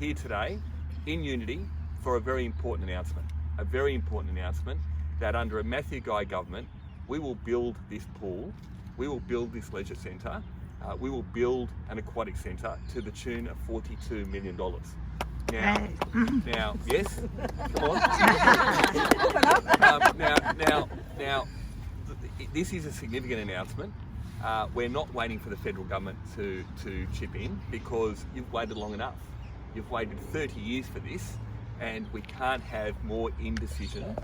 here today in unity for a very important announcement. A very important announcement that under a Matthew Guy government, we will build this pool, we will build this leisure centre, we will build an aquatic centre to the tune of $42 million. Now, yes, come on. Now, this is a significant announcement. We're not waiting for the federal government to chip in, because you've waited long enough. You've waited 30 years for this, and we can't have more indecision,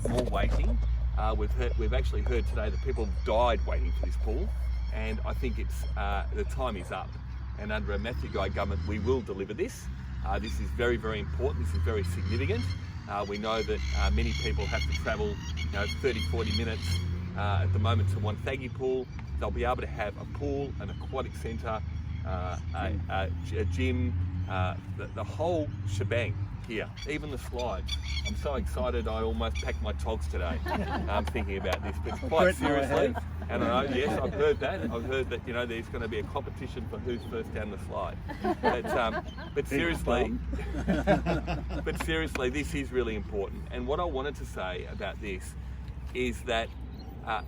more waiting. We've actually heard today that people have died waiting for this pool, and I think it's the time is up. And under a Matthew Guy government, we will deliver this. This is very, very important. This is very significant. We know that many people have to travel, 30, 40 minutes at the moment to Wonthaggi pool. They'll be able to have a pool, an aquatic centre, a gym, the whole shebang here, even the slides. I'm so excited I almost packed my togs today. I'm thinking about this, but quite seriously. And I know, yes, I've heard that. I've heard that there's going to be a competition for who's first down the slide. But seriously, this is really important. And what I wanted to say about this is that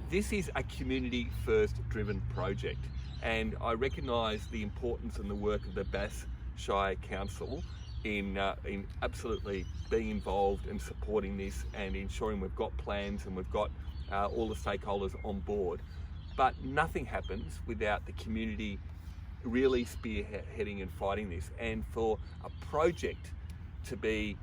this is a community first driven project, and I recognise the importance and the work of the Bass Shire Council in absolutely being involved and supporting this and ensuring we've got plans and we've got all the stakeholders on board. But nothing happens without the community really spearheading and fighting this. And for a project to be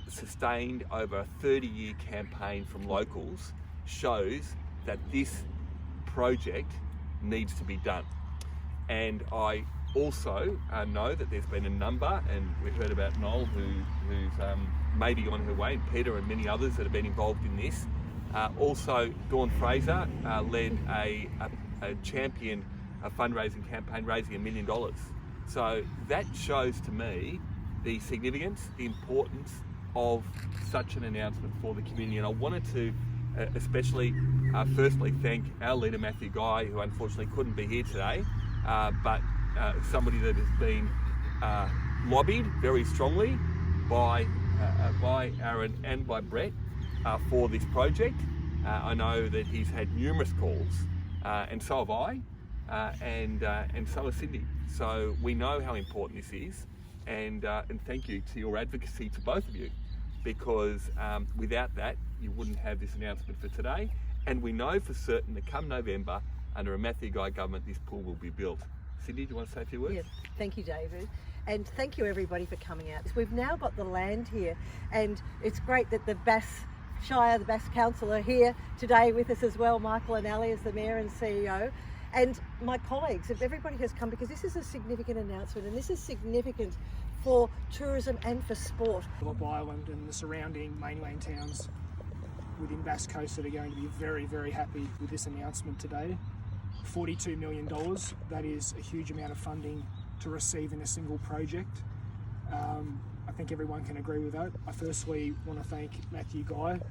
sustained over a 30-year campaign from locals shows that this project needs to be done. And I also know that there's been a number, and we heard about Noel who's maybe on her way, and Peter and many others that have been involved in this. Also, Dawn Fraser led a champion fundraising campaign raising $1 million. So that shows to me the significance, the importance of such an announcement for the community. And I wanted to especially firstly thank our leader Matthew Guy, who unfortunately couldn't be here today, but somebody that has been lobbied very strongly by Aaron and by Brett for this project. I know that he's had numerous calls, and so have I, and so has Cindy. So we know how important this is, and thank you to your advocacy to both of you, because without that you wouldn't have this announcement for today. And we know for certain that come November, under a Matthew Guy government, this pool will be built. Cindy, do you want to say a few words? Yes, thank you, David. And thank you everybody for coming out. We've now got the land here, and it's great that the Bass Shire, the Bass Council are here today with us as well. Michael and Ali as the Mayor and CEO. And my colleagues, if everybody has come, because this is a significant announcement, and this is significant for tourism and for sport. Phillip Island and the surrounding mainland towns within Bass Coast that are going to be very, very happy with this announcement today. $42 million, that is a huge amount of funding to receive in a single project. I think everyone can agree with that. I firstly want to thank Matthew Guy,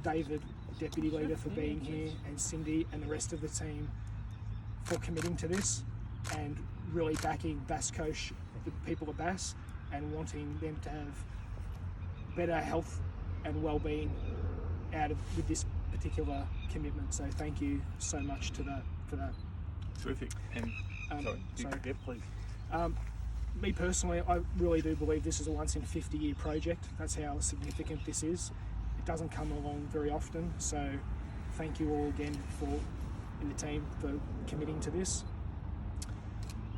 David, Deputy Leader, for being here, and Cindy and the rest of the team for committing to this and really backing Bass Coast, the people of Bass, and wanting them to have better health and well-being with this particular commitment. So thank you so much for that. Terrific. And sorry. Yeah, please. Me personally, I really do believe this is a once in 50-year project. That's how significant this is. It doesn't come along very often, so thank you all again in the team for committing to this.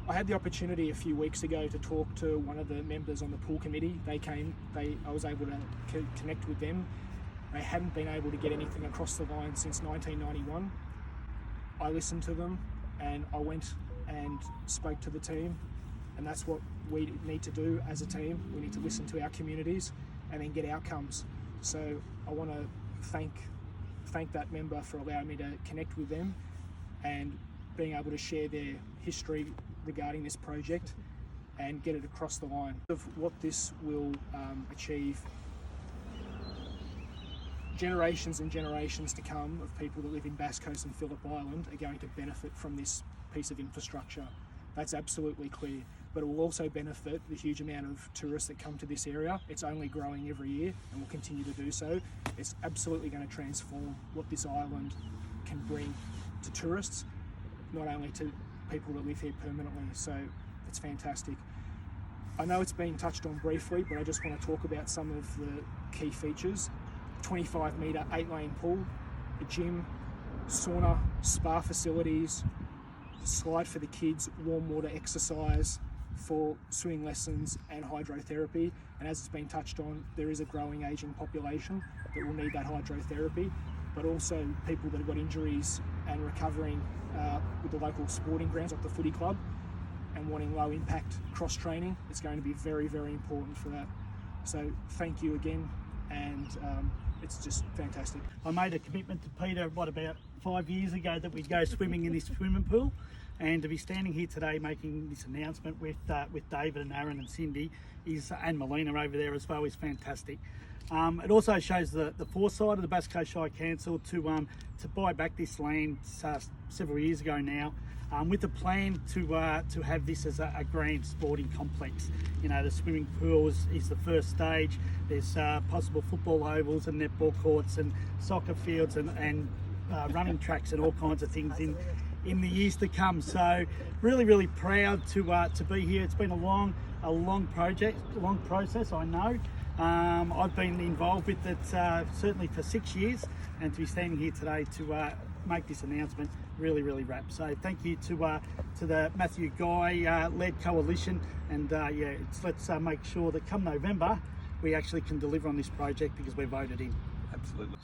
I had the opportunity a few weeks ago to talk to one of the members on the pool committee. I was able to connect with them. They hadn't been able to get anything across the line since 1991. I listened to them, and I went and spoke to the team, and that's what we need to do as a team. We need to listen to our communities and then get outcomes. So I want to thank that member for allowing me to connect with them and being able to share their history regarding this project and get it across the line. Of what this will achieve, generations and generations to come of people that live in Bass Coast and Phillip Island are going to benefit from this piece of infrastructure. That's absolutely clear. but it will also benefit the huge amount of tourists that come to this area. It's only growing every year and will continue to do so. It's absolutely going to transform what this island can bring to tourists, not only to people that live here permanently. So it's fantastic. I know it's been touched on briefly, but I just want to talk about some of the key features. 25 metre 8-lane pool, a gym, sauna, spa facilities, slide for the kids, warm water exercise for swimming lessons and hydrotherapy. And as it's been touched on, there is a growing ageing population that will need that hydrotherapy, but also people that have got injuries and recovering with the local sporting grounds like the footy club and wanting low impact cross training. It's going to be very, very important for that. So thank you again, and it's just fantastic. I made a commitment to Peter, about 5 years ago, that we'd go swimming in this swimming pool, and to be standing here today making this announcement with David and Aaron and Cindy and Melina over there as well is fantastic. It also shows the foresight of the Bass Coast Shire Council to buy back this land several years ago now, with a plan to have this as a grand sporting complex. You know, the swimming pool is the first stage. There's possible football ovals and netball courts and soccer fields and running tracks and all kinds of things in the years to come. So really proud to be here. It's been a long project, a long process, I know. I've been involved with it certainly for 6 years, and to be standing here today to make this announcement really wraps. So thank you to the Matthew Guy led coalition, and let's make sure that come November we actually can deliver on this project because we're voted in. Absolutely.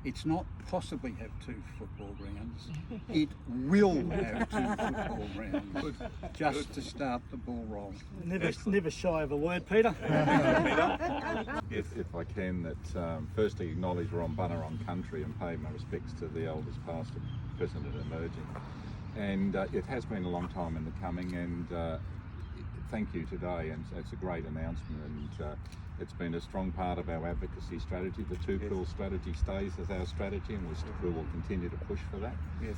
It's not possibly have 2 football grounds. It will have 2 football grounds. Just to start the ball rolling. Never shy of a word, Peter. If I can, that firstly acknowledge we're on Bunurong country and pay my respects to the elders past and present and emerging. And it has been a long time in the coming, and thank you today, and it's a great announcement, and it's been a strong part of our advocacy strategy. The 2 pool strategy stays as our strategy, and we will continue to push for that. Yes.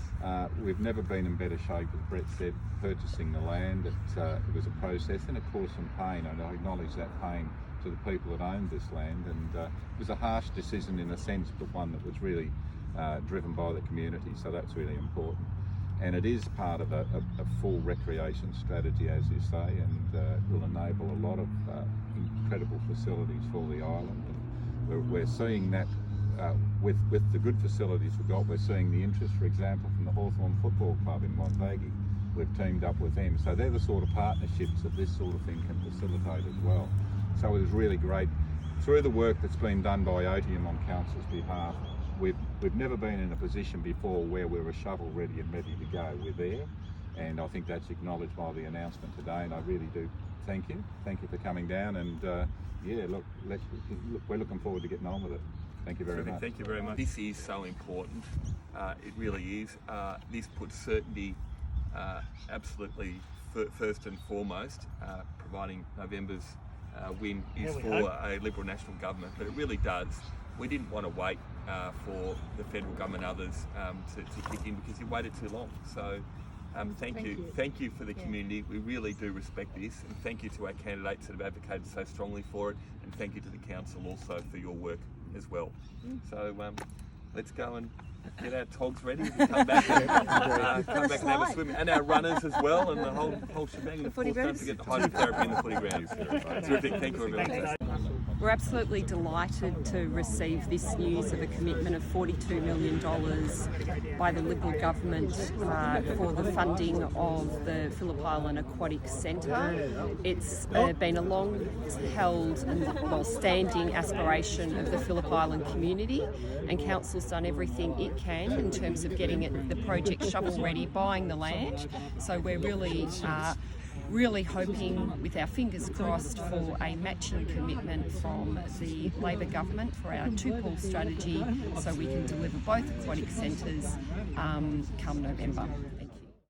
We've never been in better shape, as Brett said, purchasing the land. It was a process and it caused some pain, and I acknowledge that pain to the people that owned this land, and it was a harsh decision in a sense, but one that was really driven by the community, so that's really important. And it is part of a full recreation strategy, as you say, and will enable a lot of incredible facilities for the island. And we're seeing that with the good facilities we've got. We're seeing the interest, for example, from the Hawthorn Football Club in Wonthaggi. We've teamed up with them. So they're the sort of partnerships that this sort of thing can facilitate as well. So it is really great. Through the work that's been done by OTIUM on Council's behalf, we've never been in a position before where we're shovel ready and ready to go. We're there, and I think that's acknowledged by the announcement today, and I really do thank you. Thank you for coming down, and we're looking forward to getting on with it. Thank you very much. Thank you very much. This is so important. It really is. This puts certainty absolutely first and foremost, providing November's win is for a Liberal National Government, but it really does. We didn't want to wait for the federal government and others to kick in because you waited too long. So thank you. Thank you for the community. We really do respect this, and thank you to our candidates that have advocated so strongly for it, and thank you to the council also for your work as well. So let's go and get our togs ready to come back and have a swim, and our runners as well, and the whole shebang. And of course, don't forget the hydrotherapy in the footy grounds. Terrific. Thank you, everyone. We're absolutely delighted to receive this news of a commitment of $42 million by the Liberal government for the funding of the Phillip Island Aquatics Centre. It's been a long-held and standing aspiration of the Phillip Island community, and Council's done everything it can in terms of getting the project shovel-ready, buying the land. So we're really hoping, with our fingers crossed, for a matching commitment from the Labor government for our 2-pool strategy, so we can deliver both aquatic centres come November.